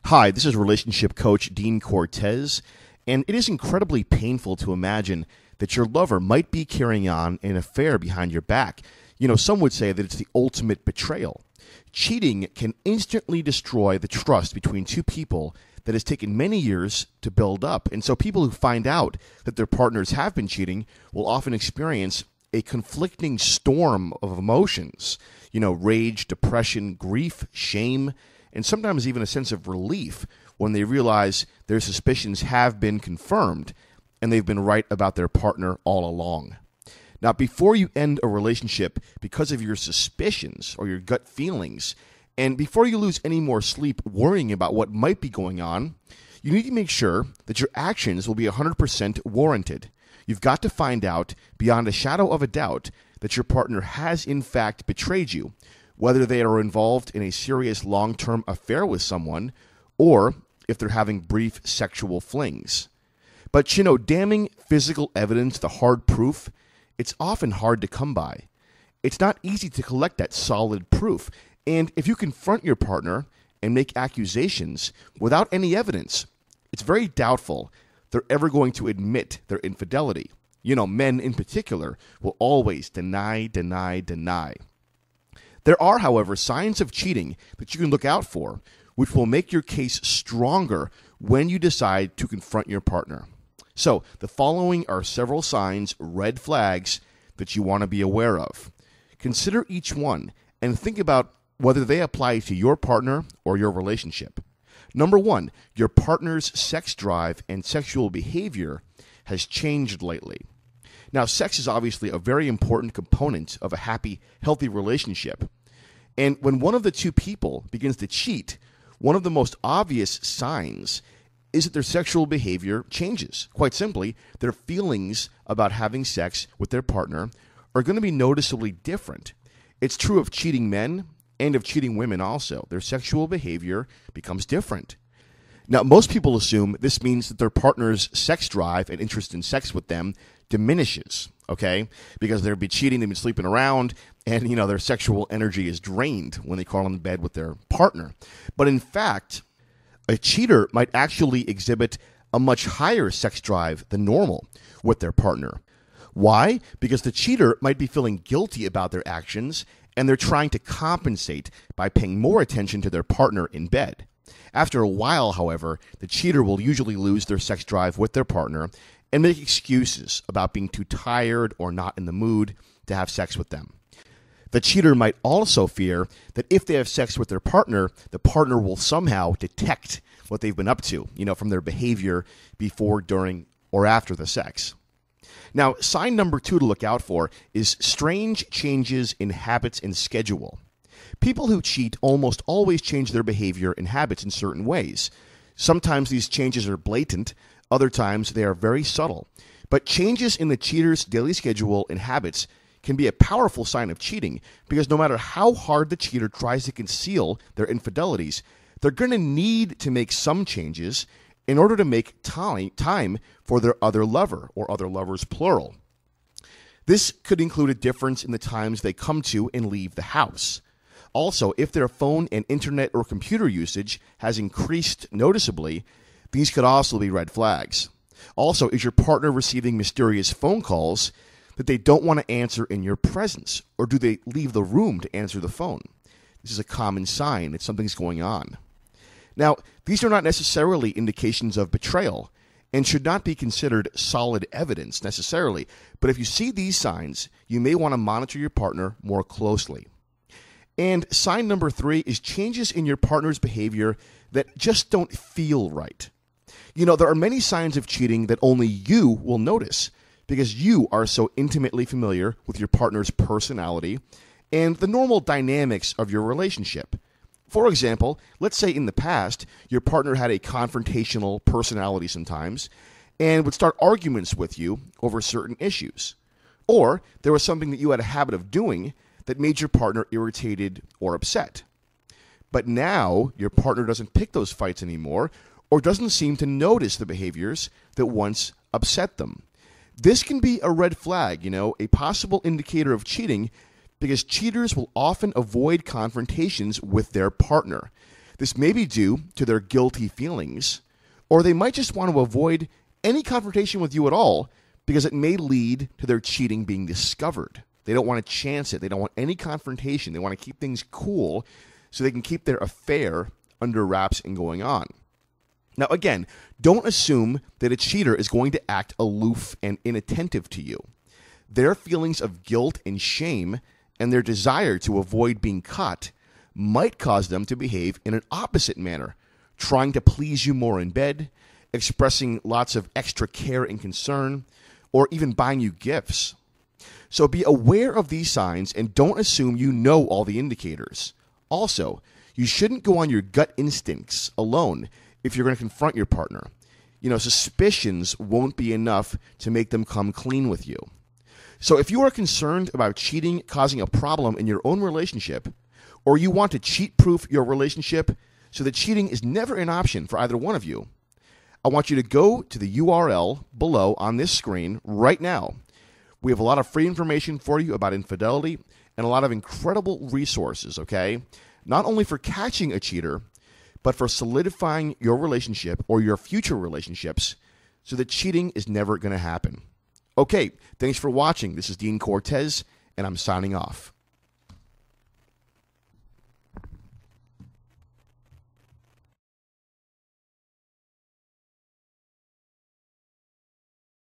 Hi, this is relationship coach Dean Cortez, and it is incredibly painful to imagine that your lover might be carrying on an affair behind your back. Some would say that it's the ultimate betrayal. Cheating can instantly destroy the trust between two people that has taken many years to build up. And so people who find out that their partners have been cheating will often experience a conflicting storm of emotions, rage, depression, grief, shame, and sometimes even a sense of relief when they realize their suspicions have been confirmed and they've been right about their partner all along. Now, before you end a relationship because of your suspicions or your gut feelings, and before you lose any more sleep worrying about what might be going on, you need to make sure that your actions will be 100% warranted. You've got to find out beyond a shadow of a doubt that your partner has in fact betrayed you, whether they are involved in a serious long-term affair with someone or if they're having brief sexual flings. But, damning physical evidence, the hard proof, it's often hard to come by. It's not easy to collect that solid proof. And if you confront your partner and make accusations without any evidence, it's very doubtful they're ever going to admit their infidelity. Men in particular will always deny. There are, however, signs of cheating that you can look out for, which will make your case stronger when you decide to confront your partner. So, the following are several signs, red flags, that you want to be aware of. Consider each one and think about whether they apply to your partner or your relationship. Number one, your partner's sex drive and sexual behavior has changed lately. Now, sex is obviously a very important component of a happy, healthy relationship. And when one of the two people begins to cheat, one of the most obvious signs is that their sexual behavior changes. Quite simply, their feelings about having sex with their partner are going to be noticeably different. It's true of cheating men and of cheating women also. Their sexual behavior becomes different. Now, most people assume this means that their partner's sex drive and interest in sex with them diminishes, okay? Because they've been cheating, they've been sleeping around, and, their sexual energy is drained when they crawl in bed with their partner. But in fact, a cheater might actually exhibit a much higher sex drive than normal with their partner. Why? Because the cheater might be feeling guilty about their actions, and they're trying to compensate by paying more attention to their partner in bed. After a while, however, the cheater will usually lose their sex drive with their partner and make excuses about being too tired or not in the mood to have sex with them. The cheater might also fear that if they have sex with their partner, the partner will somehow detect what they've been up to, from their behavior before, during, or after the sex. Now, sign number 2 to look out for is strange changes in habits and schedule. People who cheat almost always change their behavior and habits in certain ways. Sometimes these changes are blatant, other times they are very subtle. But changes in the cheater's daily schedule and habits can be a powerful sign of cheating, because no matter how hard the cheater tries to conceal their infidelities, they're going to need to make some changes in order to make time for their other lover, or other lovers plural. This could include a difference in the times they come to and leave the house. Also, if their phone and internet or computer usage has increased noticeably, these could also be red flags. Also, is your partner receiving mysterious phone calls that they don't want to answer in your presence, or do they leave the room to answer the phone? This is a common sign that something's going on. Now, these are not necessarily indications of betrayal and should not be considered solid evidence necessarily, but if you see these signs, you may want to monitor your partner more closely. And sign number 3 is changes in your partner's behavior that just don't feel right. There are many signs of cheating that only you will notice because you are so intimately familiar with your partner's personality and the normal dynamics of your relationship. For example, let's say in the past, your partner had a confrontational personality sometimes and would start arguments with you over certain issues. Or there was something that you had a habit of doing that made your partner irritated or upset. But now your partner doesn't pick those fights anymore or doesn't seem to notice the behaviors that once upset them. This can be a red flag, a possible indicator of cheating, because cheaters will often avoid confrontations with their partner. This may be due to their guilty feelings, or they might just want to avoid any confrontation with you at all because it may lead to their cheating being discovered. They don't want to chance it. They don't want any confrontation. They want to keep things cool so they can keep their affair under wraps and going on. Now, again, don't assume that a cheater is going to act aloof and inattentive to you. Their feelings of guilt and shame and their desire to avoid being caught might cause them to behave in an opposite manner, trying to please you more in bed, expressing lots of extra care and concern, or even buying you gifts. So be aware of these signs and don't assume you know all the indicators. Also, you shouldn't go on your gut instincts alone if you're going to confront your partner. Suspicions won't be enough to make them come clean with you. So if you are concerned about cheating causing a problem in your own relationship, or you want to cheat-proof your relationship so that cheating is never an option for either one of you, I want you to go to the URL below on this screen right now. We have a lot of free information for you about infidelity and a lot of incredible resources, okay? Not only for catching a cheater, but for solidifying your relationship or your future relationships so that cheating is never going to happen. Okay, thanks for watching. This is Dean Cortez, and I'm signing off.